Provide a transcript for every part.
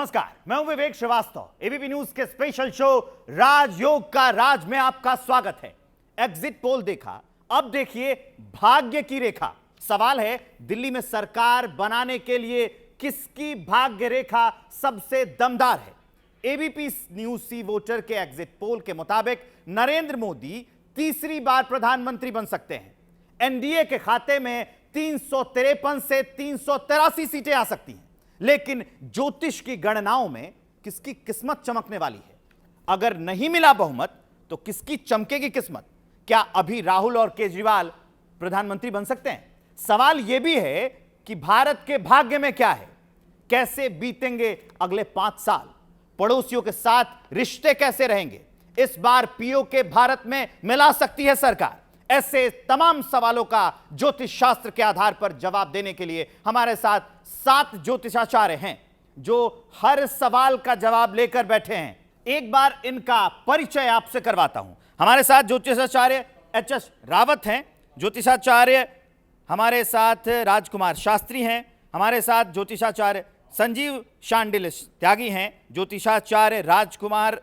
नमस्कार, मैं हूं विवेक श्रीवास्तव। एबीपी न्यूज के स्पेशल शो राजयोग का राज में आपका स्वागत है। एग्जिट पोल देखा, अब देखिए भाग्य की रेखा। सवाल है, दिल्ली में सरकार बनाने के लिए किसकी भाग्य रेखा सबसे दमदार है। एबीपी न्यूज सी वोटर के एग्जिट पोल के मुताबिक नरेंद्र मोदी तीसरी बार प्रधानमंत्री बन सकते हैं। एनडीए के खाते में 353 से 383 सीटें आ सकती हैं। लेकिन ज्योतिष की गणनाओं में किसकी किस्मत चमकने वाली है? अगर नहीं मिला बहुमत तो किसकी चमकेगी किस्मत? क्या अभी राहुल और केजरीवाल प्रधानमंत्री बन सकते हैं? सवाल यह भी है कि भारत के भाग्य में क्या है? कैसे बीतेंगे अगले 5 साल? पड़ोसियों के साथ रिश्ते कैसे रहेंगे? इस बार पीओके भारत में मिला सकती है सरकार? ऐसे तमाम सवालों का ज्योतिष शास्त्र के आधार पर जवाब देने के लिए हमारे साथ 7 ज्योतिषाचार्य हैं जो हर सवाल का जवाब लेकर बैठे हैं। एक बार इनका परिचय आपसे करवाता हूं। हमारे साथ ज्योतिषाचार्य एच.एस. रावत हैं, ज्योतिषाचार्य हमारे साथ राजकुमार शास्त्री हैं, हमारे साथ ज्योतिषाचार्य संजीव शांडिल त्यागी हैं, ज्योतिषाचार्य राजकुमार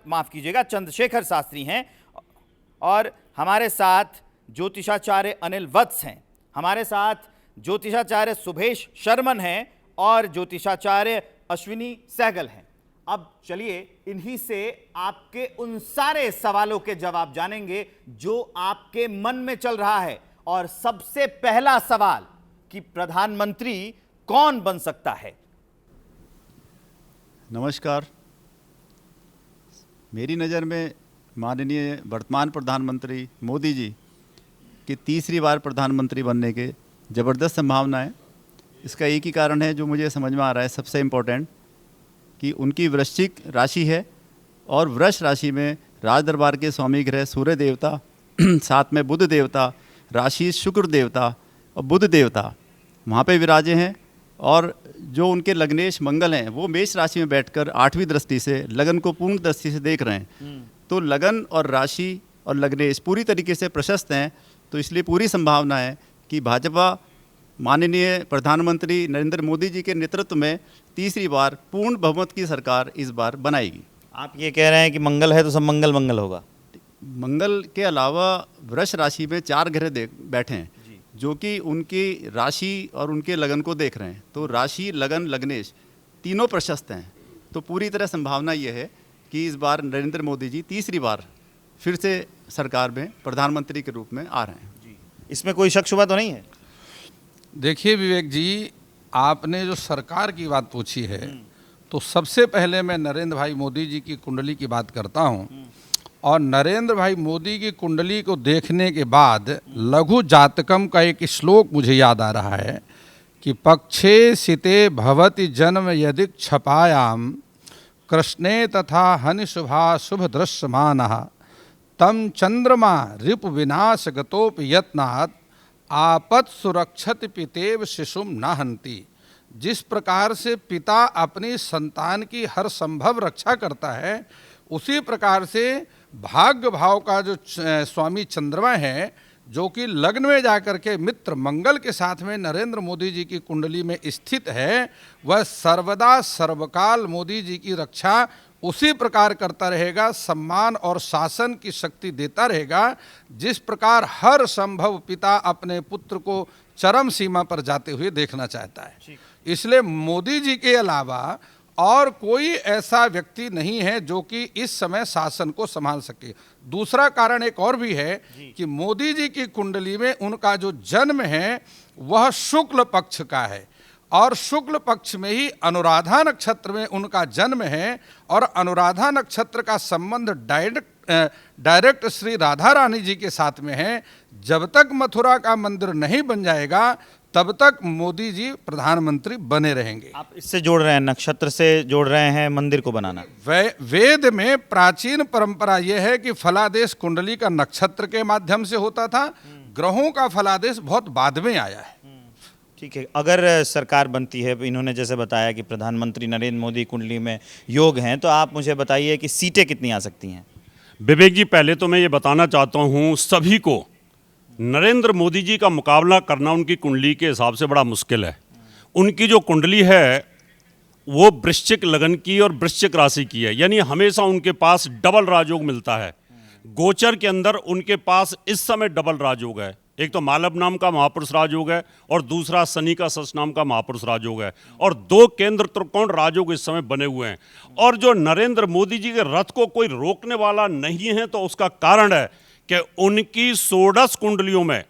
चंद्रशेखर शास्त्री हैं और हमारे साथ ज्योतिषाचार्य अनिल वत्स हैं, हमारे साथ ज्योतिषाचार्य सुभेश शर्मन हैं और ज्योतिषाचार्य अश्विनी सहगल हैं। अब चलिए इन्हीं से आपके उन सारे सवालों के जवाब जानेंगे जो आपके मन में चल रहा है। और सबसे पहला सवाल कि प्रधानमंत्री कौन बन सकता है? नमस्कार। मेरी नज़र में माननीय वर्तमान प्रधानमंत्री मोदी जी कि तीसरी बार प्रधानमंत्री बनने के ज़बरदस्त संभावना है। इसका एक ही कारण है जो मुझे समझ में आ रहा है, सबसे इम्पोर्टेंट, कि उनकी वृश्चिक राशि है और वृष राशि में राज दरबार के स्वामी ग्रह सूर्य देवता, साथ में बुध देवता, राशि शुक्र देवता और बुध देवता वहाँ पे विराजे हैं। और जो उनके लग्नेश मंगल हैं वो मेष राशि में बैठकर 8वीं दृष्टि से लगन को पूर्ण दृष्टि से देख रहे हैं। तो लगन और राशि और लग्नेश पूरी तरीके से प्रशस्त हैं। तो इसलिए पूरी संभावना है कि भाजपा माननीय प्रधानमंत्री नरेंद्र मोदी जी के नेतृत्व में तीसरी बार पूर्ण बहुमत की सरकार इस बार बनाएगी। आप ये कह रहे हैं कि मंगल है तो सब मंगल मंगल होगा? मंगल के अलावा वृष राशि में 4 ग्रह बैठे हैं जो कि उनकी राशि और उनके लगन को देख रहे हैं। तो राशि, लगन, लग्नेश तीनों प्रशस्त हैं। तो पूरी तरह संभावना ये है कि इस बार नरेंद्र मोदी जी तीसरी बार फिर से सरकार में प्रधानमंत्री के रूप में आ रहे हैं। जी, इसमें कोई शक शुबा तो नहीं है? देखिए विवेक जी, आपने जो सरकार की बात पूछी है तो सबसे पहले मैं नरेंद्र भाई मोदी जी की कुंडली की बात करता हूं। और नरेंद्र भाई मोदी की कुंडली को देखने के बाद लघु जातकम का एक श्लोक मुझे याद आ रहा है कि पक्षे सिते भवति जन्म यदिक छपायाम कृष्णे तथा हनि शुभा शुभ दृश्यमानः तम चंद्रमा रिप विनाश गतोप यत्नात् आपत सुरक्षति पितेव शिशुम न हंति। जिस प्रकार से पिता अपनी संतान की हर संभव रक्षा करता है, उसी प्रकार से भाग्य भाव का जो स्वामी चंद्रमा है, जो कि लग्न में जाकर के मित्र मंगल के साथ में नरेंद्र मोदी जी की कुंडली में स्थित है, वह सर्वदा सर्वकाल मोदी जी की रक्षा उसी प्रकार करता रहेगा, सम्मान और शासन की शक्ति देता रहेगा जिस प्रकार हर संभव पिता अपने पुत्र को चरम सीमा पर जाते हुए देखना चाहता है। इसलिए मोदी जी के अलावा और कोई ऐसा व्यक्ति नहीं है जो कि इस समय शासन को संभाल सके। दूसरा कारण एक और भी है कि मोदी जी की कुंडली में उनका जो जन्म है वह शुक्ल पक्ष का है और शुक्ल पक्ष में ही अनुराधा नक्षत्र में उनका जन्म है। और अनुराधा नक्षत्र का संबंध डायरेक्ट श्री राधा रानी जी के साथ में है। जब तक मथुरा का मंदिर नहीं बन जाएगा तब तक मोदी जी प्रधानमंत्री बने रहेंगे। आप इससे जोड़ रहे हैं, नक्षत्र से जोड़ रहे हैं मंदिर को बनाना? वेद में प्राचीन परंपरा यह है कि फलादेश कुंडली का नक्षत्र के माध्यम से होता था, ग्रहों का फलादेश बहुत बाद में आया है। ठीक है, अगर सरकार बनती है, इन्होंने जैसे बताया कि प्रधानमंत्री नरेंद्र मोदी कुंडली में योग हैं, तो आप मुझे बताइए कि सीटें कितनी आ सकती हैं? विवेक जी, पहले तो मैं ये बताना चाहता हूँ सभी को, नरेंद्र मोदी जी का मुकाबला करना उनकी कुंडली के हिसाब से बड़ा मुश्किल है। उनकी जो कुंडली है वो वृश्चिक लगन की और वृश्चिक राशि की है, यानी हमेशा उनके पास डबल राजयोग मिलता है। गोचर के अंदर उनके पास इस समय डबल राजयोग है। एक तो मालव नाम का महापुरुष राजयोग है और दूसरा शनि का सच नाम का महापुरुष राजयोग है, और 2 केंद्र त्रिकोण राजयोग इस समय बने हुए हैं। और जो नरेंद्र मोदी जी के रथ को कोई रोकने वाला नहीं है, तो उसका कारण है कि उनकी 16 कुंडलियों में,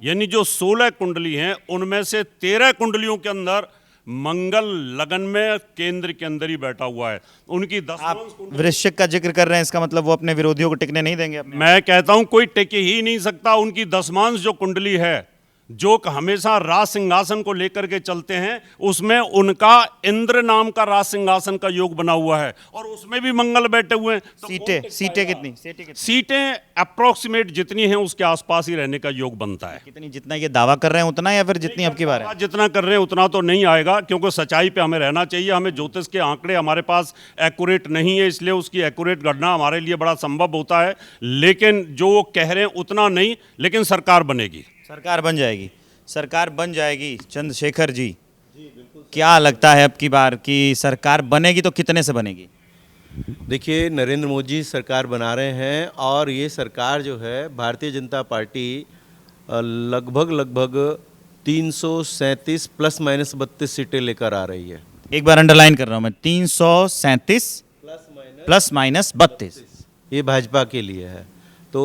यानी जो 16 कुंडली हैं उनमें से 13 कुंडलियों के अंदर मंगल लगन में केंद्र के अंदर ही बैठा हुआ है। उनकी 10 आप वृश्चिक का जिक्र कर रहे हैं, इसका मतलब वो अपने विरोधियों को टिकने नहीं देंगे अपने। मैं कहता हूं कोई टिक ही नहीं सकता। उनकी 10मांश जो कुंडली है, जो हमेशा राज सिंहासन को लेकर के चलते हैं, उसमें उनका इंद्र नाम का राज सिंहासन का योग बना हुआ है, और उसमें भी मंगल बैठे हुए हैं। तो सीटें कितनी? सीटें अप्रोक्सीमेट जितनी हैं उसके आसपास ही रहने का योग बनता है। कितनी? जितना ये दावा कर रहे हैं उतना, या फिर जितनी अब की बार है? जितना कर रहे हैं उतना तो नहीं आएगा, क्योंकि सच्चाई पे हमें रहना चाहिए। हमें ज्योतिष के आंकड़े हमारे पास एक्यूरेट नहीं है, इसलिए उसकी एक्यूरेट गणना हमारे लिए बड़ा संभव होता है। लेकिन जो वो कह रहे हैं उतना नहीं, लेकिन सरकार बनेगी। सरकार बन जाएगी, सरकार बन जाएगी। चंद्रशेखर जी, क्या लगता है अब की बार कि सरकार बनेगी तो कितने से बनेगी? देखिए, नरेंद्र मोदी जी सरकार बना रहे हैं, और ये सरकार जो है भारतीय जनता पार्टी लगभग 337 प्लस माइनस 32 सीटें लेकर आ रही है। एक बार अंडरलाइन कर रहा हूं मैं, 337 प्लस माइनस 32, ये भाजपा के लिए है। तो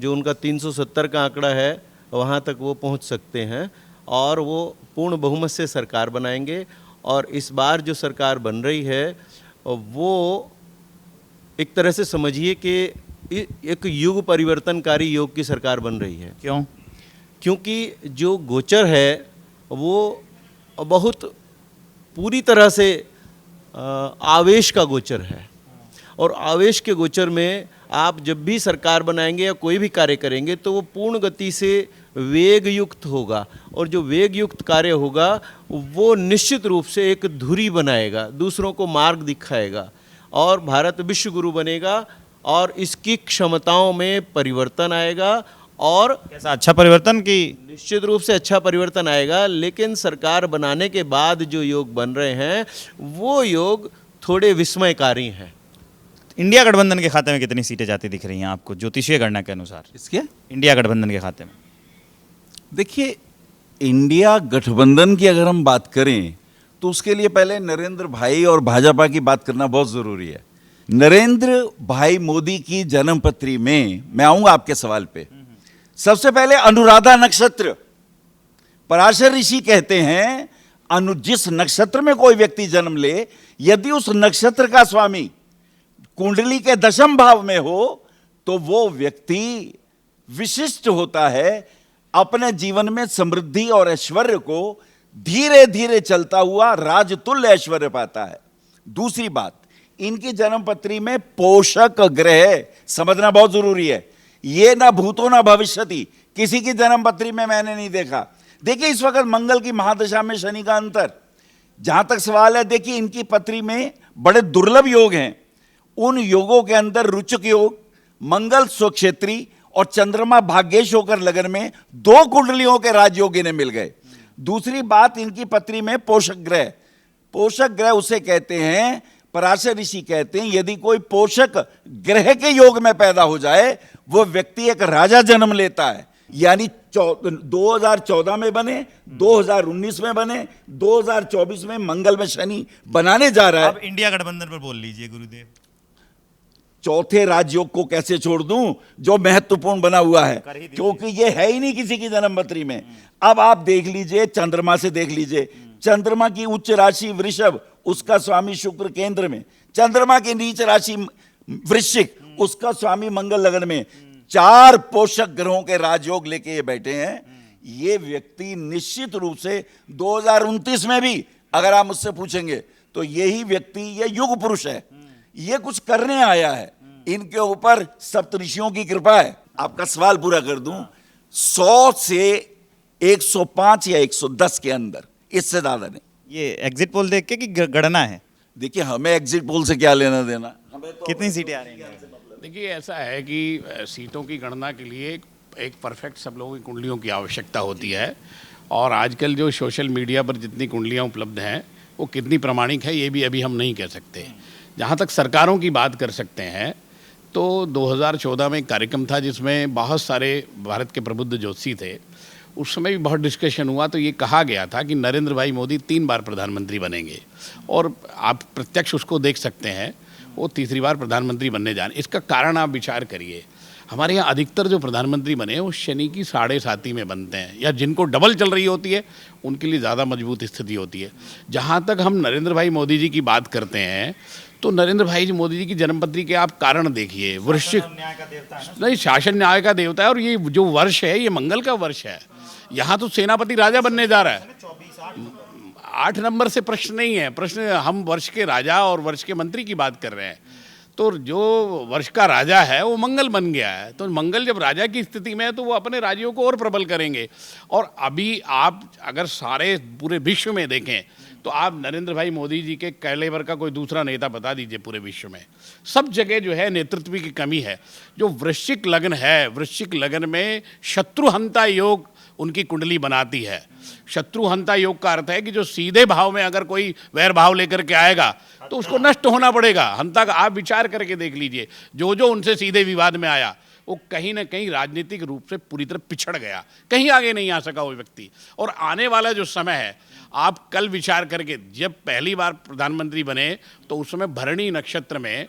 जो उनका 370 का आंकड़ा है, वहाँ तक वो पहुँच सकते हैं, और वो पूर्ण बहुमत से सरकार बनाएंगे। और इस बार जो सरकार बन रही है, वो एक तरह से समझिए कि एक युग परिवर्तनकारी योग की सरकार बन रही है। क्यों? क्योंकि जो गोचर है वो बहुत पूरी तरह से आवेश का गोचर है, और आवेश के गोचर में आप जब भी सरकार बनाएंगे या कोई भी कार्य करेंगे तो वो पूर्ण गति से वेग युक्त होगा, और जो वेग युक्त कार्य होगा वो निश्चित रूप से एक धुरी बनाएगा, दूसरों को मार्ग दिखाएगा, और भारत विश्व गुरु बनेगा, और इसकी क्षमताओं में परिवर्तन आएगा। और कैसा अच्छा परिवर्तन? की निश्चित रूप से अच्छा परिवर्तन आएगा, लेकिन सरकार बनाने के बाद जो योग बन रहे हैं वो योग थोड़े विस्मयकारी हैं। इंडिया गठबंधन के खाते में कितनी सीटें जाती दिख रही हैं आपको ज्योतिषीय गणना के अनुसार? इसके इंडिया गठबंधन के खाते में देखिए, इंडिया गठबंधन की अगर हम बात करें तो उसके लिए पहले नरेंद्र भाई और भाजपा की बात करना बहुत ज़रूरी है। नरेंद्र भाई मोदी की जन्मपत्री में, मैं आऊँगा आपके सवाल पे, सबसे पहले अनुराधा नक्षत्र। पराशर ऋषि कहते हैं जिस नक्षत्र में कोई व्यक्ति जन्म ले, यदि उस नक्षत्र का स्वामी कुंडली के 10वें भाव में हो तो वो व्यक्ति विशिष्ट होता है, अपने जीवन में समृद्धि और ऐश्वर्य को धीरे धीरे चलता हुआ राजतुल्य ऐश्वर्य पाता है। दूसरी बात, इनकी जन्मपत्री में पोषक ग्रह समझना बहुत जरूरी है। ये ना भूतो ना भविष्यति, किसी की जन्मपत्री में मैंने नहीं देखा। देखिए, इस वक्त मंगल की महादशा में शनि का अंतर, जहां तक सवाल है, देखिए इनकी पत्री में बड़े दुर्लभ योग हैं। उन योगों के अंदर रुचक योग, मंगल स्वक्षेत्री और चंद्रमा भाग्येश होकर लगन में 2 कुंडलियों के राजयोग इन्हें मिल गए। दूसरी बात, इनकी पत्री में पोषक ग्रह, पोषक ग्रह उसे कहते हैं, पराशर ऋषि कहते हैं, यदि कोई पोषक ग्रह के योग में पैदा हो जाए वो व्यक्ति एक राजा जन्म लेता है। यानी 2014 में बने, 2019 में बने, 2024 में मंगल में शनि बनाने जा रहा है। अब इंडिया गठबंधन पर बोल लीजिए गुरुदेव। चौथे राजयोग को कैसे छोड़ दूं जो महत्वपूर्ण बना हुआ है, क्योंकि ये है ही नहीं किसी की जन्मपत्री में। अब आप देख लीजिए, चंद्रमा से देख लीजिए, चंद्रमा की उच्च राशि वृषभ, उसका स्वामी शुक्र केंद्र में, चंद्रमा की नीच राशि वृश्चिक, उसका स्वामी मंगल लगन में। 4 पोषक ग्रहों के राजयोग लेके ये बैठे हैं। ये व्यक्ति निश्चित रूप से 2029 में भी अगर आप मुझसे पूछेंगे तो यही व्यक्ति, ये युग पुरुष है, ये कुछ करने आया है। इनके ऊपर सप्तऋषियों की कृपा है। आपका सवाल पूरा कर दूं, 100 से 105 या 110 के अंदर, इससे ज्यादा नहीं। ये एग्जिट पोल देख के कि गणना है? देखिए, हमें एग्जिट पोल से क्या लेना देना, हमें तो कितनी सीटें आ रही हैं? देखिए, ऐसा है कि सीटों की गणना के लिए एक परफेक्ट सब लोगों की कुंडलियों की आवश्यकता होती है, और आजकल जो सोशल मीडिया पर जितनी कुंडलियां उपलब्ध हैं, वो कितनी प्रामाणिक है ये भी अभी हम नहीं कह सकते। जहाँ तक सरकारों की बात कर सकते हैं तो 2014 में एक कार्यक्रम था जिसमें बहुत सारे भारत के प्रबुद्ध ज्योतिषी थे। उस समय भी बहुत डिस्कशन हुआ, तो ये कहा गया था कि नरेंद्र भाई मोदी 3 बार प्रधानमंत्री बनेंगे, और आप प्रत्यक्ष उसको देख सकते हैं, वो तीसरी बार प्रधानमंत्री बनने जा रहे हैं। इसका कारण आप विचार करिए, हमारे यहाँ अधिकतर जो प्रधानमंत्री बने हैं वो शनि की 7.5 में बनते हैं, या जिनको डबल चल रही होती है उनके लिए ज़्यादा मजबूत स्थिति होती है। जहाँ तक हम नरेंद्र भाई मोदी जी की बात करते हैं तो नरेंद्र भाई जी मोदी जी की जन्मपत्री के आप कारण देखिए, वृश्चिक नहीं, शासन न्याय का देवता है, और ये जो वर्ष है ये मंगल का वर्ष है। यहाँ तो सेनापति राजा बनने जा रहा है। 8 नंबर से प्रश्न नहीं है, प्रश्न हम वर्ष के राजा और वर्ष के मंत्री की बात कर रहे हैं। तो जो वर्ष का राजा है वो मंगल बन गया है, तो मंगल जब राजा की स्थिति में है तो वो अपने राज्यों को और प्रबल करेंगे। और अभी आप अगर सारे पूरे विश्व में देखें तो आप नरेंद्र भाई मोदी जी के कैलेबर का कोई दूसरा नेता बता दीजिए पूरे विश्व में। सब जगह जो है नेतृत्व की कमी है। जो वृश्चिक लग्न है, वृश्चिक लग्न में शत्रुहंता योग उनकी कुंडली बनाती है। शत्रुहंता योग का अर्थ है कि जो सीधे भाव में अगर कोई वैर भाव लेकर के आएगा तो उसको नष्ट होना पड़ेगा। हंता का आप विचार करके देख लीजिए, जो जो उनसे सीधे विवाद में आया वो कहीं ना कहीं राजनीतिक रूप से पूरी तरह पिछड़ गया, कहीं आगे नहीं आ सका वो व्यक्ति। और आने वाला जो समय है, आप कल विचार करके, जब पहली बार प्रधानमंत्री बने तो उस समय भरणी नक्षत्र में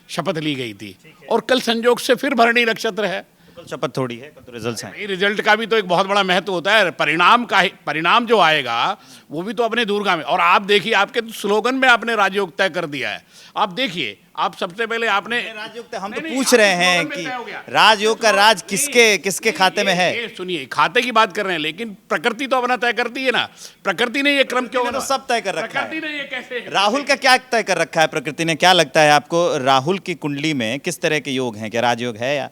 शपथ ली गई थी, और कल संयोग से फिर भरणी नक्षत्र है। कल शपथ थोड़ी है, कल तो रिजल्ट्स हैं। नहीं, रिजल्ट का भी तो एक बहुत बड़ा महत्व होता है। परिणाम जो आएगा वो भी तो अपने दूरगामी। और आप देखिए, आपके तो स्लोगन में आपने राजयोग तय कर दिया है। आप देखिए, आप सबसे पहले आपने राजयोग हम तो नहीं, पूछ रहे हैं स्लोगन में कि तय हो गया। राजयोग का राज किसके खाते में है। ये सुनिए, खाते की बात कर रहे हैं, लेकिन प्रकृति तो अपना तय करती है ना। प्रकृति ने ये क्रम क्यों तो सब तय कर रखा प्रकृति है। ने ये कैसे राहुल का क्या तय कर रखा है प्रकृति ने? क्या लगता है आपको, राहुल की कुंडली में किस तरह के योग हैं? क्या राजयोग है या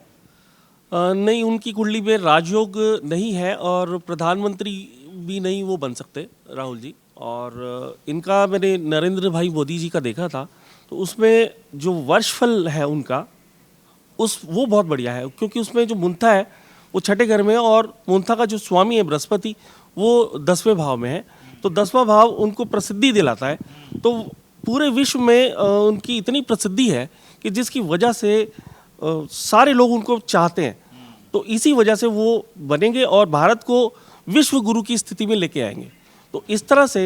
नहीं, उनकी कुंडली में राजयोग नहीं है, और प्रधानमंत्री भी नहीं वो बन सकते राहुल जी। और इनका मैंने नरेंद्र भाई मोदी जी का देखा था, तो उसमें जो वर्षफल है उनका वो बहुत बढ़िया है, क्योंकि उसमें जो मुंथा है वो 6ठे घर में है, और मुंथा का जो स्वामी है बृहस्पति वो 10वें भाव में है। तो 10वां भाव उनको प्रसिद्धि दिलाता है। तो पूरे विश्व में उनकी इतनी प्रसिद्धि है कि जिसकी वजह से सारे लोग उनको चाहते हैं। तो इसी वजह से वो बनेंगे और भारत को विश्व गुरु की स्थिति में लेके आएंगे। तो इस तरह से,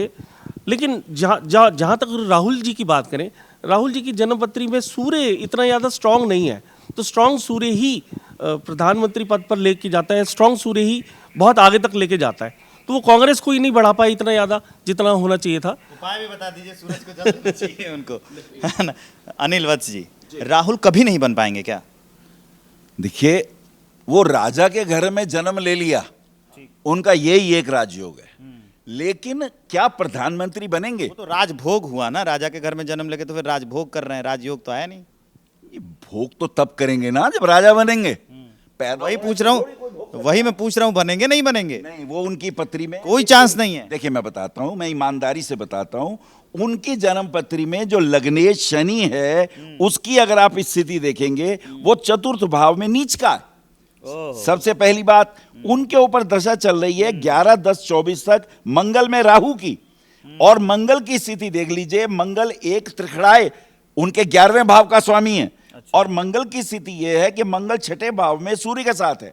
लेकिन जहाँ तक राहुल जी की बात करें, राहुल जी की जन्मपत्री में सूर्य इतना ज़्यादा स्ट्रांग नहीं है। तो स्ट्रांग सूर्य ही प्रधानमंत्री पद पर लेके जाता है, स्ट्रांग सूर्य ही बहुत आगे तक लेके जाता है। तो वो कांग्रेस को ही नहीं बढ़ा पाई इतना ज़्यादा जितना होना चाहिए था। उपाय भी बता दीजिए, सूरज को जल देना चाहिए उनको, है ना? अनिल वत्स जी, राहुल कभी नहीं बन पाएंगे क्या? देखिए, वो राजा के घर में जन्म ले लिया, उनका यही एक राजयोग है, लेकिन क्या प्रधानमंत्री बनेंगे? वो तो राजभोग हुआ ना, राजा के घर में जन्म लेके तो फिर राजभोग कर रहे हैं, राजयोग तो आया नहीं। ये भोग तो तब करेंगे ना जब राजा बनेंगे। वही पूछ रहा हूँ, बनेंगे नहीं बनेंगे? नहीं, वो उनकी पत्री में कोई चांस नहीं है। देखिए, मैं बताता हूं, मैं ईमानदारी से बताता हूं, उनकी जन्म पत्री में जो लग्नेश शनि है उसकी अगर आप स्थिति देखेंगे, वो 4th भाव में नीच का है। सबसे पहली बात, उनके ऊपर दशा चल रही है 11-10-24 तक मंगल में राहु की, और मंगल की स्थिति देख लीजिए, मंगल एक त्रिखड़ाए उनके 11वें भाव का स्वामी है। और मंगल की स्थिति यह है कि मंगल 6ठे भाव में सूर्य के साथ है।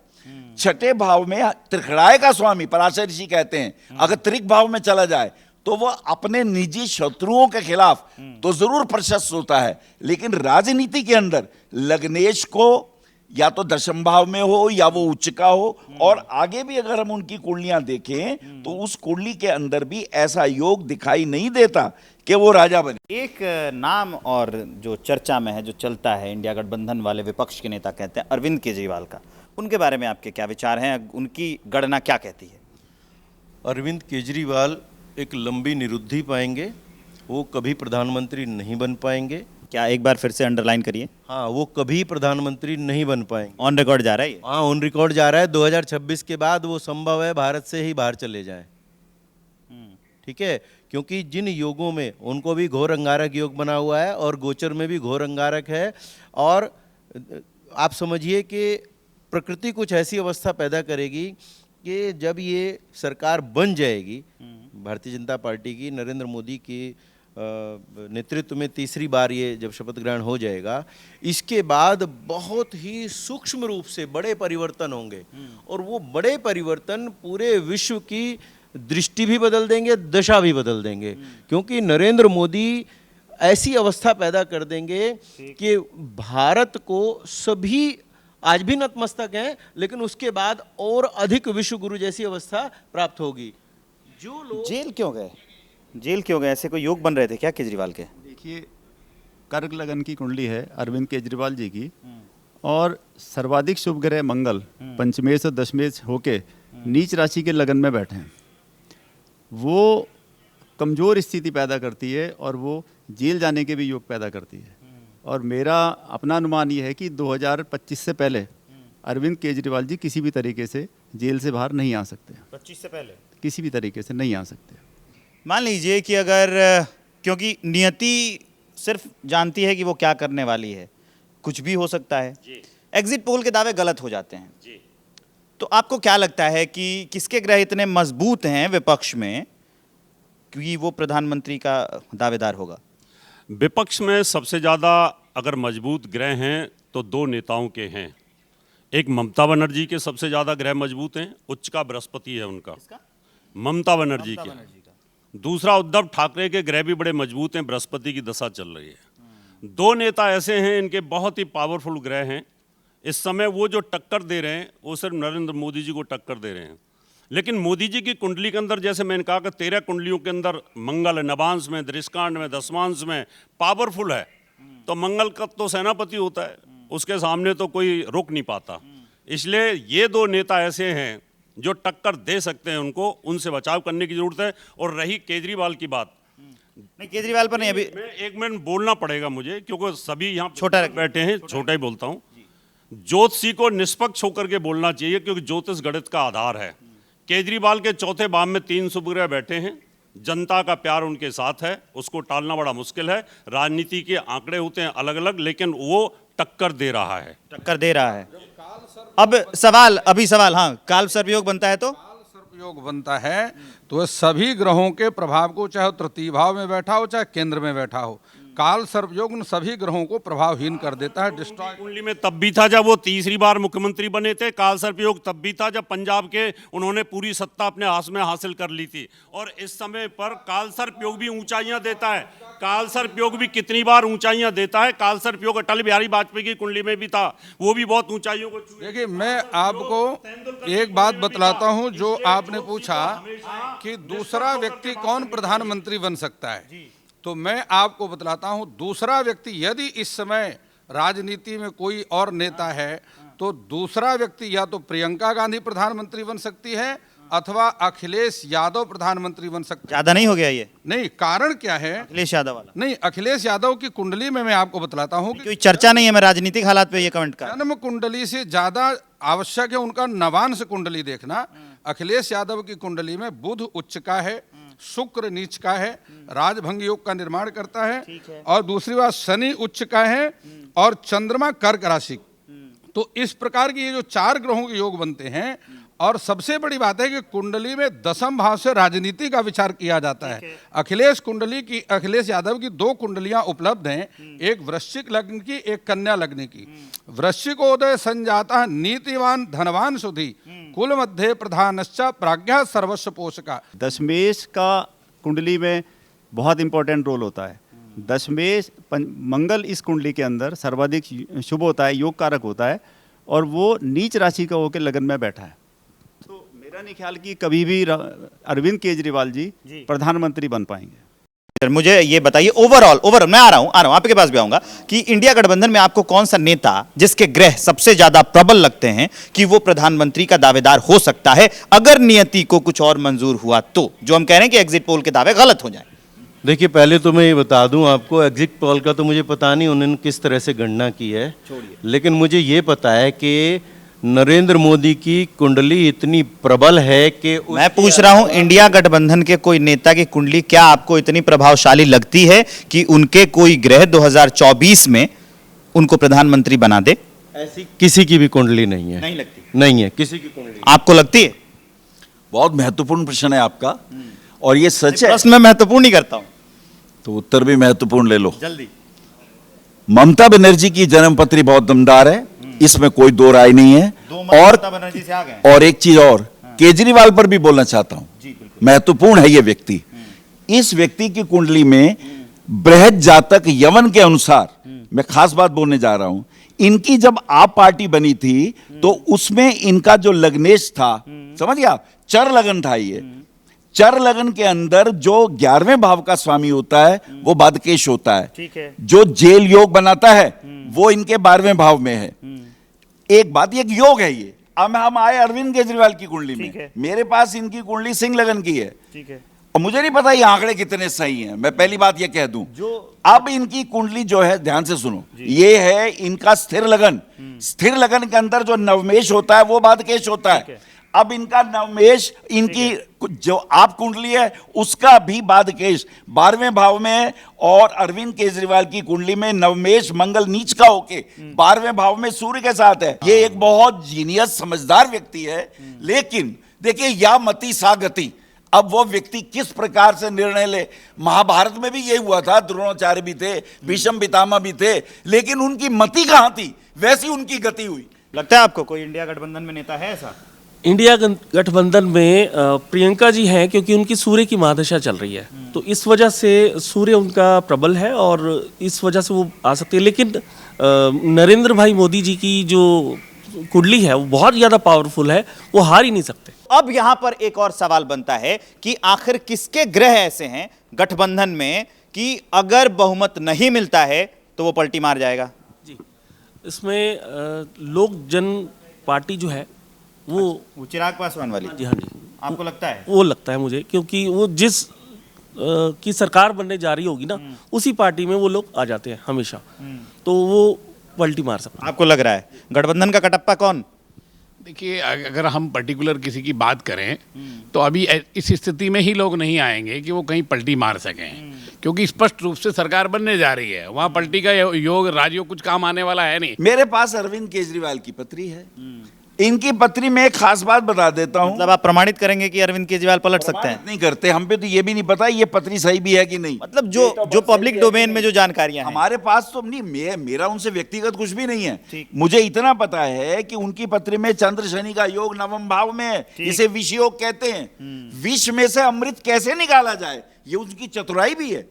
6ठे भाव में त्रिखड़ाए का स्वामी पराशर ऋषि कहते हैं, अगर त्रिक भाव में चला जाए तो वह अपने निजी शत्रुओं के खिलाफ तो जरूर प्रशस्त होता है, लेकिन राजनीति के अंदर लग्नेश को या तो 10वें भाव में हो या वो उच्च का हो। और आगे भी अगर हम उनकी कुंडलियां देखें तो उस कुंडली के अंदर भी ऐसा योग दिखाई नहीं देता कि वो राजा बने। एक नाम और जो चर्चा में है, जो चलता है, इंडिया गठबंधन वाले विपक्ष के नेता कहते हैं अरविंद केजरीवाल का, उनके बारे में आपके क्या विचार हैं? उनकी गणना क्या कहती है? अरविंद केजरीवाल एक लंबी निरुद्धि पाएंगे, वो कभी प्रधानमंत्री नहीं बन पाएंगे। क्या एक बार फिर से अंडरलाइन करिए? हाँ, वो कभी प्रधानमंत्री नहीं बन पाएंगे। ऑन रिकॉर्ड जा रहा है ये? हाँ, ऑन रिकॉर्ड जा रहा है। 2026 के बाद वो संभव है भारत से ही बाहर चले जाएं। ठीक है, क्योंकि जिन योगों में उनको भी घोर अंगारक योग बना हुआ है और गोचर में भी घोर अंगारक है, और आप समझिए कि प्रकृति कुछ ऐसी अवस्था पैदा करेगी कि जब ये सरकार बन जाएगी भारतीय जनता पार्टी की, नरेंद्र मोदी की नेतृत्व में तीसरी बार ये जब शपथ ग्रहण हो जाएगा, इसके बाद बहुत ही सूक्ष्म रूप से बड़े परिवर्तन होंगे और वो बड़े परिवर्तन पूरे विश्व की दृष्टि भी बदल देंगे, दशा भी बदल देंगे, क्योंकि नरेंद्र मोदी ऐसी अवस्था पैदा कर देंगे कि भारत को सभी आज भी नतमस्तक हैं, लेकिन उसके बाद और अधिक विश्व गुरु जैसी अवस्था प्राप्त होगी। जो लोग जेल क्यों गए? जेल क्यों गए? ऐसे कोई योग बन रहे थे क्या केजरीवाल के? देखिए, कर्क लगन की कुंडली है अरविंद केजरीवाल जी की, और सर्वाधिक शुभ ग्रह मंगल पंचमेश और दशमेश होके नीच राशि के लगन में बैठे हैं। वो कमज़ोर स्थिति पैदा करती है और वो जेल जाने के भी योग पैदा करती है। और मेरा अपना अनुमान ये है कि 2025 से पहले अरविंद केजरीवाल जी किसी भी तरीके से जेल से बाहर नहीं आ सकते। 25 से पहले किसी भी तरीके से नहीं आ सकते। मान लीजिए कि अगर, क्योंकि नियति सिर्फ जानती है कि वो क्या करने वाली है, कुछ भी हो सकता है, एग्जिट पोल के दावे गलत हो जाते हैं, तो आपको क्या लगता है कि किसके ग्रह इतने मजबूत हैं विपक्ष में कि वो प्रधानमंत्री का दावेदार होगा? विपक्ष में सबसे ज़्यादा अगर मजबूत ग्रह हैं तो दो नेताओं के हैं। एक ममता बनर्जी के सबसे ज़्यादा ग्रह मजबूत हैं, उच्च का बृहस्पति है उनका, ममता बनर्जी के। दूसरा उद्धव ठाकरे के ग्रह भी बड़े मजबूत हैं, बृहस्पति की दशा चल रही है। दो नेता ऐसे हैं, इनके बहुत ही पावरफुल ग्रह हैं। इस समय वो जो टक्कर दे रहे हैं वो सिर्फ नरेंद्र मोदी जी को टक्कर दे रहे हैं। लेकिन मोदी जी की कुंडली के अंदर, जैसे मैंने कहा कि 13 कुंडलियों के अंदर मंगल नवांश में, दृष्कांड में, दशमांश में पावरफुल है, तो मंगल का तो सेनापति होता है, उसके सामने तो कोई रोक नहीं पाता। इसलिए ये दो नेता ऐसे हैं जो टक्कर दे सकते हैं उनको, उनसे बचाव करने की जरूरत है। और रही केजरीवाल की बात, नहीं केजरीवाल पर नहीं, अभी मैं एक मिनट बोलना पड़ेगा मुझे, क्योंकि सभी यहाँ छोटा रख- बैठे हैं, छोटा ही बोलता हूँ। ज्योतिषी को निष्पक्ष होकर के बोलना चाहिए, क्योंकि ज्योतिष गणित का आधार है। केजरीवाल के चौथे भाव में 3 शुभ ग्रह बैठे हैं, जनता का प्यार उनके साथ है, उसको टालना बड़ा मुश्किल है। राजनीति के आंकड़े होते हैं अलग अलग, लेकिन वो टक्कर दे रहा है। टक्कर दे रहा है। अब सवाल हाँ, काल सर्पयोग बनता है तो सर्पयोग बनता है तो वह सभी ग्रहों के प्रभाव को, चाहे तृतीय भाव में बैठा हो चाहे केंद्र में बैठा हो, काल सर्पयोग उन सभी ग्रहों को प्रभावहीन कर देता है, डिस्ट्रॉय। कुंडली में तब भी था जब वो तीसरी बार मुख्यमंत्री बने थे। काल सर्पयोग तब भी था जब पंजाब के उन्होंने पूरी सत्ता अपने हाथ में हासिल कर ली थी। और इस समय पर काल सर्पयोग भी ऊंचाइयां देता है। काल सर्पयोग भी कितनी बार ऊंचाइयां देता है। काल सर्पयोग अटल बिहारी वाजपेयी की कुंडली में भी था, वो भी बहुत ऊंचाइयों को छुए। देखिए, मैं आपको एक बात बतलाता हूं, जो आपने पूछा कि दूसरा व्यक्ति कौन प्रधानमंत्री बन सकता है, तो मैं आपको बतलाता हूं, दूसरा व्यक्ति यदि इस समय राजनीति में कोई और नेता है तो दूसरा व्यक्ति या तो प्रियंका गांधी प्रधानमंत्री बन सकती है अथवा अखिलेश यादव प्रधानमंत्री बन सकते हैं। ज्यादा नहीं हो गया ये नहीं, कारण क्या है? अखिलेश यादव वाला? नहीं, अखिलेश यादव की कुंडली में मैं आपको बतलाता हूं कि कोई चर्चा नहीं है, मैं राजनीतिक हालात पे ये कमेंट कर। जन्म कुंडली से ज्यादा आवश्यक है उनका नवांश कुंडली देखना। अखिलेश यादव की कुंडली में बुध उच्च का है, शुक्र नीच का है, राजभंग योग का निर्माण करता है, और दूसरी बात शनि उच्च का है और चंद्रमा कर्क राशि। तो इस प्रकार की ये जो 4 ग्रहों के योग बनते हैं। और सबसे बड़ी बात है कि कुंडली में 10th भाव से राजनीति का विचार किया जाता है। अखिलेश यादव की 2 कुंडलियां उपलब्ध हैं, एक वृश्चिक लग्न की, एक कन्या लग्न की। वृश्चिकोदय संजाता नीतिवान धनवान सुधी, कुल मध्य प्रधानश्च प्राज्ञा सर्वस्व पोषका। दशमेश का कुंडली में बहुत इंपॉर्टेंट रोल होता है। दशमेश मंगल इस कुंडली के अंदर सर्वाधिक शुभ होता है, योग कारक होता है, और वो नीच राशि का होकर लगन में बैठा है। तो मेरा नहीं ख्याल कि कभी भी अरविंद केजरीवाल जी प्रधानमंत्री बन पाएंगे। सर मुझे ये बताइए, ओवरऑल मैं आ रहा हूं आपके पास भी आऊंगा, कि इंडिया गठबंधन में आपको कौन सा नेता जिसके ग्रह सबसे ज्यादा प्रबल लगते हैं कि वो प्रधानमंत्री का दावेदार हो सकता है, अगर नियति को कुछ और मंजूर हुआ तो, जो हम कह रहे हैं कि एग्जिट पोल के दावे गलत हो जाए? देखिए, पहले तो मैं ये बता दूं आपको, एग्जिट पोल का तो मुझे पता नहीं उन्होंने किस तरह से गणना की है, लेकिन मुझे ये पता है कि नरेंद्र मोदी की कुंडली इतनी प्रबल है कि मैं पूछ रहा हूं, इंडिया गठबंधन के कोई नेता की कुंडली क्या आपको इतनी प्रभावशाली लगती है कि उनके कोई ग्रह 2024 में उनको प्रधानमंत्री बना दे? ऐसी किसी की भी कुंडली नहीं है। नहीं लगती? नहीं है किसी की कुंडली। आपको लगती है? बहुत महत्वपूर्ण प्रश्न है आपका, और ये सच है प्रश्न मैं महत्वपूर्ण ही करता हूं, तो उत्तर भी महत्वपूर्ण ले लो। जल्दी। ममता बनर्जी की जन्मपत्री बहुत दमदार है, इसमें कोई दो राय नहीं है। और ममता बनर्जी से आ गए। और एक चीज और, केजरीवाल पर भी बोलना चाहता हूं, महत्वपूर्ण है ये व्यक्ति। इस व्यक्ति की कुंडली में बृहद जातक यवन के अनुसार, मैं खास बात बोलने जा रहा हूं, इनकी जब आप पार्टी बनी थी तो उसमें इनका जो लग्नेश था, समझ गया, चर लगन था ये। चर लगन के अंदर जो 11वें भाव का स्वामी होता है वो बादकेश होता है। ठीक है। जो जेल योग बनाता है वो इनके 12वें भाव में है। एक बात, ये एक योग है ये। अब हम आए अरविंद केजरीवाल की कुंडली में, मेरे पास इनकी कुंडली सिंह लगन की है। ठीक है। और मुझे नहीं पता ये आंकड़े कितने सही हैं, मैं पहली बात ये कह दूं। अब इनकी कुंडली जो है, ध्यान से सुनो, ये है इनका स्थिर लगन। स्थिर लगन के अंदर जो नवमेश होता है वो बादकेश होता है। अब इनका नवमेश, इनकी जो आप कुंडली है उसका भी बादकेश 12वें भाव में है, और अरविंद केजरीवाल की कुंडली में नवमेश मंगल नीच का होके 12वें भाव में सूर्य के साथ है। ये एक बहुत जीनियस समझदार व्यक्ति है। लेकिन देखिए, या मति सा गति, अब वो व्यक्ति किस प्रकार से निर्णय ले। महाभारत में भी ये हुआ था, द्रोणाचार्य भी थे, भीष्म पितामह भी थे, लेकिन उनकी मति कहां थी, वैसी उनकी गति हुई। लगता है आपको कोई इंडिया गठबंधन में नेता है ऐसा? इंडिया गठबंधन में प्रियंका जी हैं, क्योंकि उनकी सूर्य की महादशा चल रही है, तो इस वजह से सूर्य उनका प्रबल है और इस वजह से वो आ सकती है। लेकिन नरेंद्र भाई मोदी जी की जो कुंडली है वो बहुत ज़्यादा पावरफुल है, वो हार ही नहीं सकते। अब यहां पर एक और सवाल बनता है कि आखिर किसके ग्रह ऐसे हैं गठबंधन में कि अगर बहुमत नहीं मिलता है तो वो पलटी मार जाएगा? जी, इसमें लोक जन पार्टी जो है वो चिराग पासवान वाली? जी हाँ जी, आपको लगता है? वो लगता है मुझे, क्योंकि वो जिस की सरकार बनने जा रही होगी ना, उसी पार्टी में वो लोग आ जाते हैं हमेशा, तो वो पलटी मार सकते हैं। आपको लग रहा है गठबंधन का कटप्पा कौन? देखिए, अगर हम पर्टिकुलर किसी की बात करें तो अभी इस स्थिति में ही लोग नहीं आएंगे कि वो कहीं पलटी मार सकें, क्योंकि स्पष्ट रूप से सरकार बनने जा रही है। वहाँ पलटी का योग राजयोग कुछ काम आने वाला है नहीं। मेरे पास अरविंद केजरीवाल की पत्री है। इनकी पत्री में एक खास बात बता देता हूं। मतलब आप प्रमाणित करेंगे कि अरविंद केजरीवाल पलट सकते हैं? नहीं करते, हम पे तो ये भी नहीं पता ये पत्री सही भी है कि नहीं। मतलब जो पब्लिक डोमेन में जो जानकारियां हैं हमारे पास तो नहीं, मेरा उनसे व्यक्तिगत कुछ भी नहीं है। मुझे इतना पता है कि उनकी पत्री में चंद्र शनि का योग 9वें भाव में है, इसे विष योग कहते हैं। विष में से अमृत कैसे निकाला जाए, ये उनकी चतुराई भी है।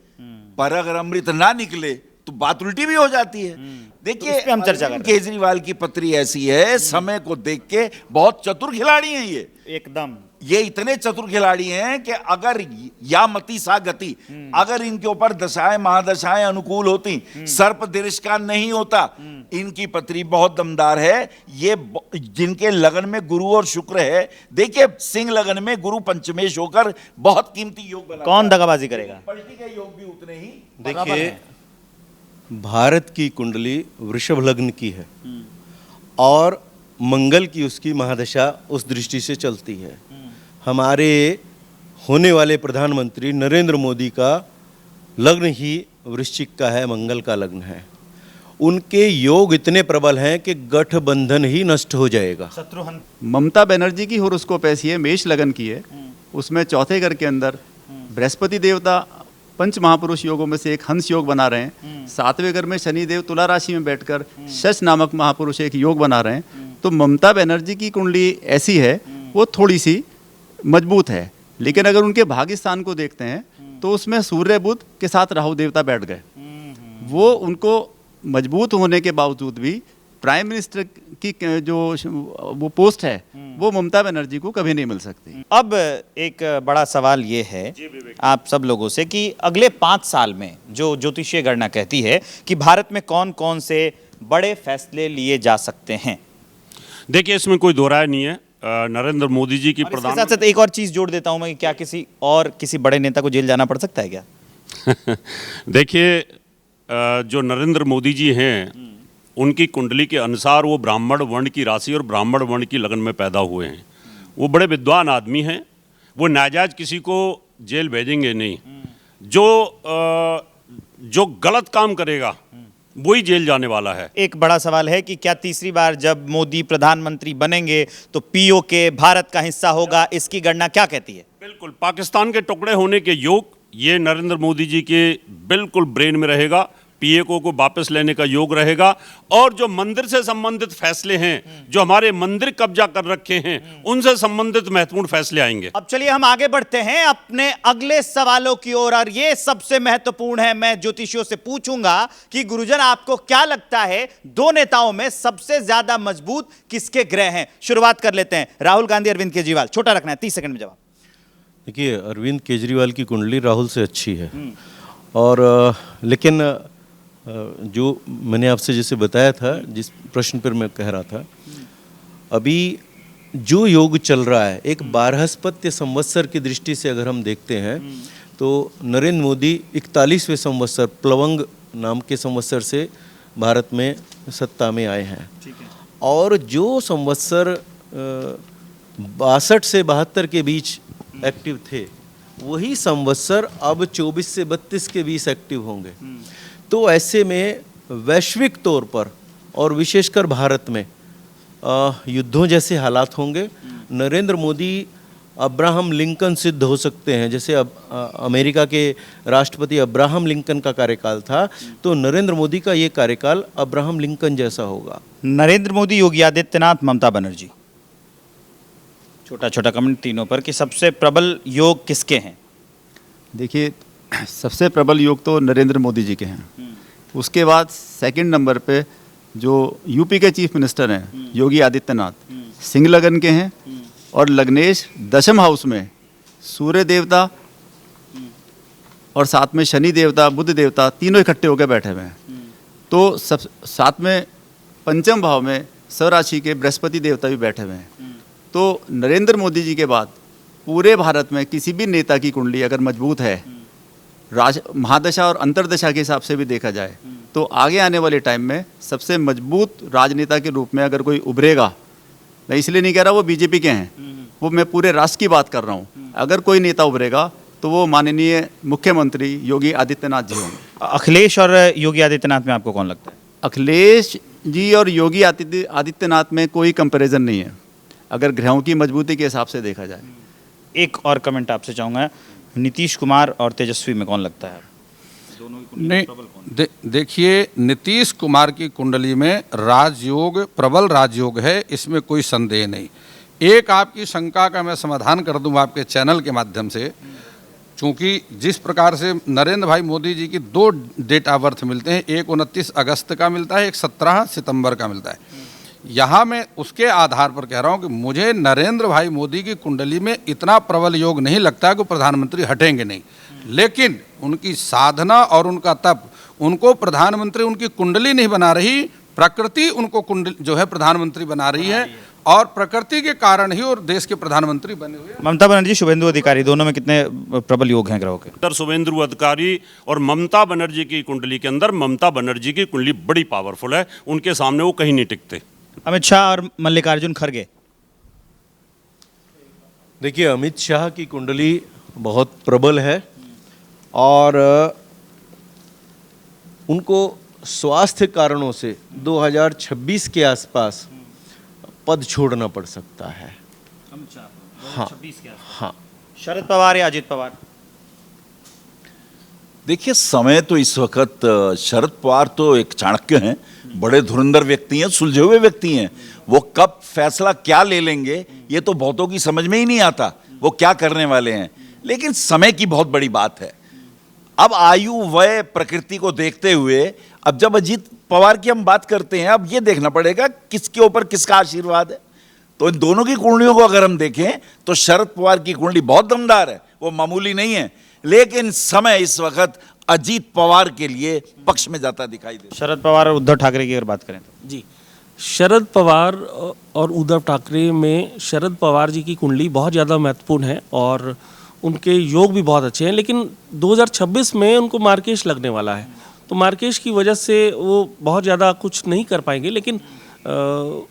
पर अगर अमृत ना निकले तो बात उल्टी भी हो जाती है। देखिए, हम चर्चा करें। केजरीवाल की पत्री ऐसी है, समय को देख के बहुत चतुर खिलाड़ी हैं ये, एकदम। ये इतने चतुर खिलाड़ी हैं कि अगर या मति सा गति, अगर इनके ऊपर दशाएं महादशाएं अनुकूल होती, सर्प दृष्टि का नहीं होता। इनकी पत्री बहुत दमदार है। ये जिनके लगन में गुरु और शुक्र है, देखिए सिंह लगन में गुरु पंचमेश होकर बहुत कीमती योग बना। कौन दगाबाजी करेगा? पलटी के योग भी उतने ही। देखिए, भारत की कुंडली वृषभ लग्न की है और मंगल की उसकी महादशा उस दृष्टि से चलती है। हमारे होने वाले प्रधानमंत्री नरेंद्र मोदी का लग्न ही वृश्चिक का है, मंगल का लग्न है। उनके योग इतने प्रबल हैं कि गठबंधन ही नष्ट हो जाएगा। शत्रुघ्न। ममता बनर्जी की होरोस्कोप ऐसी है, मेष लगन की है, उसमें चौथे घर के अंदर बृहस्पति देवता पंच महापुरुष योगों में से एक हंस योग बना रहे हैं। 7वें घर में शनिदेव तुला राशि में बैठकर शश नामक महापुरुष एक योग बना रहे हैं। तो ममता बनर्जी की कुंडली ऐसी है, वो थोड़ी सी मजबूत है। लेकिन अगर उनके भाग्य स्थान को देखते हैं तो उसमें सूर्य बुध के साथ राहु देवता बैठ गए। वो उनको मजबूत होने के बावजूद भी प्राइम मिनिस्टर की जो वो पोस्ट है वो ममता बनर्जी को कभी नहीं मिल सकती। अब एक बड़ा सवाल ये है आप सब लोगों से कि अगले 5 साल में जो ज्योतिषीय गणना कहती है कि भारत में कौन कौन से बड़े फैसले लिए जा सकते हैं? देखिए, इसमें कोई दो राय नहीं है। नरेंद्र मोदी जी की और इसके साथ साथ एक और चीज जोड़ देता हूं मैं, क्या किसी बड़े नेता को जेल जाना पड़ सकता है क्या? देखिए, जो नरेंद्र मोदी जी हैं, उनकी कुंडली के अनुसार वो ब्राह्मण वर्ण की राशि और ब्राह्मण वर्ण की लगन में पैदा हुए हैं। वो बड़े विद्वान आदमी हैं, वो नाजायज किसी को जेल भेजेंगे नहीं। जो गलत काम करेगा वही जेल जाने वाला है। एक बड़ा सवाल है कि क्या तीसरी बार जब मोदी प्रधानमंत्री बनेंगे तो पीओके भारत का हिस्सा होगा, इसकी गणना क्या कहती है? बिल्कुल, पाकिस्तान के टुकड़े होने के योग ये नरेंद्र मोदी जी के बिल्कुल ब्रेन में रहेगा। पीएको को वापस लेने का योग रहेगा और जो मंदिर से संबंधित फैसले हैं, जो हमारे मंदिर कब्जा कर रखे हैं, उनसे संबंधित महत्वपूर्ण फैसले आएंगे। अब चलिए हम आगे बढ़ते हैं अपने अगले सवालों की ओर और ये सबसे महत्वपूर्ण है। मैं ज्योतिषियों से पूछूंगा कि गुरुजन आपको क्या लगता है दो नेताओं में सबसे ज्यादा मजबूत किसके ग्रह हैं? शुरुआत कर लेते हैं राहुल गांधी, अरविंद केजरीवाल। छोटा रखना है, 30 सेकंड में जवाब। देखिए, अरविंद केजरीवाल की कुंडली राहुल से अच्छी है और लेकिन जो मैंने आपसे जैसे बताया था, जिस प्रश्न पर मैं कह रहा था, अभी जो योग चल रहा है एक बारहस्पत्य संवत्सर की दृष्टि से अगर हम देखते हैं तो नरेंद्र मोदी 41वें संवत्सर प्लवंग नाम के संवत्सर से भारत में सत्ता में आए हैं। और जो संवत्सर 62 से 72 के बीच एक्टिव थे, वही संवत्सर अब 24 से 32 के बीच एक्टिव होंगे। तो ऐसे में वैश्विक तौर पर और विशेषकर भारत में युद्धों जैसे हालात होंगे। नरेंद्र मोदी अब्राहम लिंकन सिद्ध हो सकते हैं। जैसे अब अमेरिका के राष्ट्रपति अब्राहम लिंकन का कार्यकाल था, तो नरेंद्र मोदी का ये कार्यकाल अब्राहम लिंकन जैसा होगा। नरेंद्र मोदी, योगी आदित्यनाथ, ममता बनर्जी। छोटा छोटा कमेंट तीनों पर कि सबसे प्रबल योग किसके हैं? देखिए, सबसे प्रबल योग तो नरेंद्र मोदी जी के हैं। उसके बाद सेकंड नंबर पे जो यूपी के चीफ मिनिस्टर हैं योगी आदित्यनाथ, सिंह लगन के हैं। और लग्नेश दशम हाउस में सूर्य देवता और साथ में शनि देवता, बुध देवता, तीनों इकट्ठे होकर बैठे हुए हैं। तो सब साथ में पंचम भाव में स्वराशि के बृहस्पति देवता भी बैठे हुए हैं। तो नरेंद्र मोदी जी के बाद पूरे भारत में किसी भी नेता की कुंडली अगर मजबूत है, महादशा और अंतरदशा के हिसाब से भी देखा जाए, तो आगे आने वाले टाइम में सबसे मजबूत राजनेता के रूप में अगर कोई उभरेगा, मैं इसलिए नहीं कह रहा वो बीजेपी के हैं, वो मैं पूरे राष्ट्र की बात कर रहा हूँ, अगर कोई नेता उभरेगा तो वो माननीय मुख्यमंत्री योगी आदित्यनाथ जी होंगे। अखिलेश और योगी आदित्यनाथ में आपको कौन लगता है? अखिलेश जी और योगी आदित्यनाथ में कोई कंपैरिजन नहीं है अगर ग्रहों की मजबूती के हिसाब से देखा जाए। एक और कमेंट आपसे चाहूँगा, नीतीश कुमार और तेजस्वी में कौन लगता है? नहीं, देखिए, नीतीश कुमार की कुंडली में राजयोग, प्रबल राजयोग है, इसमें कोई संदेह नहीं। एक आपकी शंका का मैं समाधान कर दूं आपके चैनल के माध्यम से, चूँकि जिस प्रकार से नरेंद्र भाई मोदी जी की दो डेट ऑफ बर्थ मिलते हैं, एक 29 अगस्त का मिलता है, एक 17 सितंबर का मिलता है। यहाँ मैं उसके आधार पर कह रहा हूँ कि मुझे नरेंद्र भाई मोदी की कुंडली में इतना प्रबल योग नहीं लगता कि प्रधानमंत्री हटेंगे नहीं, लेकिन उनकी साधना और उनका तप उनको प्रधानमंत्री, उनकी कुंडली नहीं बना रही, प्रकृति उनको कुंडली जो है प्रधानमंत्री बना रही है, और प्रकृति के कारण ही और देश के प्रधानमंत्री बने हुए। ममता बनर्जी, शुभेंदु अधिकारी, दोनों में कितने प्रबल योग हैं ग्रहों के? अंदर शुभेंदु अधिकारी और ममता बनर्जी की कुंडली के अंदर ममता बनर्जी की कुंडली बड़ी पावरफुल है, उनके सामने वो कहीं नहीं टिकते। अमित शाह और मल्लिकार्जुन खड़गे। देखिए, अमित शाह की कुंडली बहुत प्रबल है और उनको स्वास्थ्य कारणों से 2026 के आसपास पद छोड़ना पड़ सकता है। हाँ, हाँ। शरद पवार या अजित पवार? देखिए, समय तो इस वक्त शरद पवार तो एक चाणक्य हैं, बड़े धुरंधर व्यक्ति हैं, सुलझे हुए व्यक्ति हैं। वो कब फैसला क्या ले लेंगे ये तो बहुतों की समझ में ही नहीं आता, वो क्या करने वाले हैं। लेकिन समय की बहुत बड़ी बात है। अब आयु, वय, प्रकृति को देखते हुए अब जब अजीत पवार की हम बात करते हैं, अब ये देखना पड़ेगा किसके ऊपर किसका आशीर्वाद है। तो इन दोनों की कुंडलियों को अगर हम देखें तो शरद पवार की कुंडली बहुत दमदार है, वो मामूली नहीं है। लेकिन समय इस वक्त अजीत पवार के लिए पक्ष में जाता दिखाई दे। शरद पवार और उद्धव ठाकरे की अगर बात करें तो? जी, शरद पवार और उद्धव ठाकरे में शरद पवार जी की कुंडली बहुत ज़्यादा महत्वपूर्ण है और उनके योग भी बहुत अच्छे हैं, लेकिन 2026 में उनको मार्केश लगने वाला है, तो मार्केश की वजह से वो बहुत ज़्यादा कुछ नहीं कर पाएंगे। लेकिन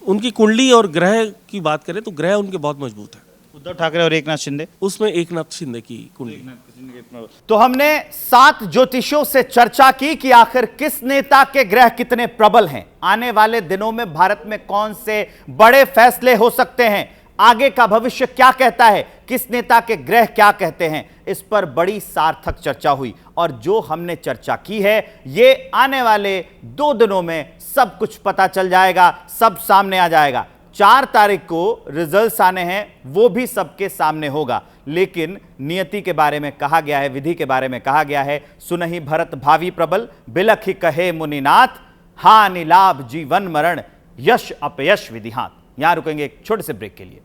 उनकी कुंडली और ग्रह की बात करें तो ग्रह उनके बहुत मजबूत है। उद्धव ठाकरे और एकनाथ शिंदे, उसमें एकनाथ शिंदे की कुंडली। तो हमने 7 ज्योतिषियों से चर्चा की कि आखिर किस नेता के ग्रह कितने प्रबल हैं, आने वाले दिनों में भारत में कौन से बड़े फैसले हो सकते हैं, आगे का भविष्य क्या कहता है, किस नेता के ग्रह क्या कहते हैं, इस पर बड़ी सार्थक चर्चा हुई। और जो हमने चर्चा की है ये आने वाले 2 दिनों में सब कुछ पता चल जाएगा, सब सामने आ जाएगा। 4 तारीख को रिजल्ट्स आने हैं, वो भी सबके सामने होगा। लेकिन नियति के बारे में कहा गया है, विधि के बारे में कहा गया है, सुनहि भरत भावी प्रबल, बिलखि कहे मुनिनाथ, हानि लाभ जीवन मरण, यश अपयश विधिहात। यहां रुकेंगे एक छोटे से ब्रेक के लिए।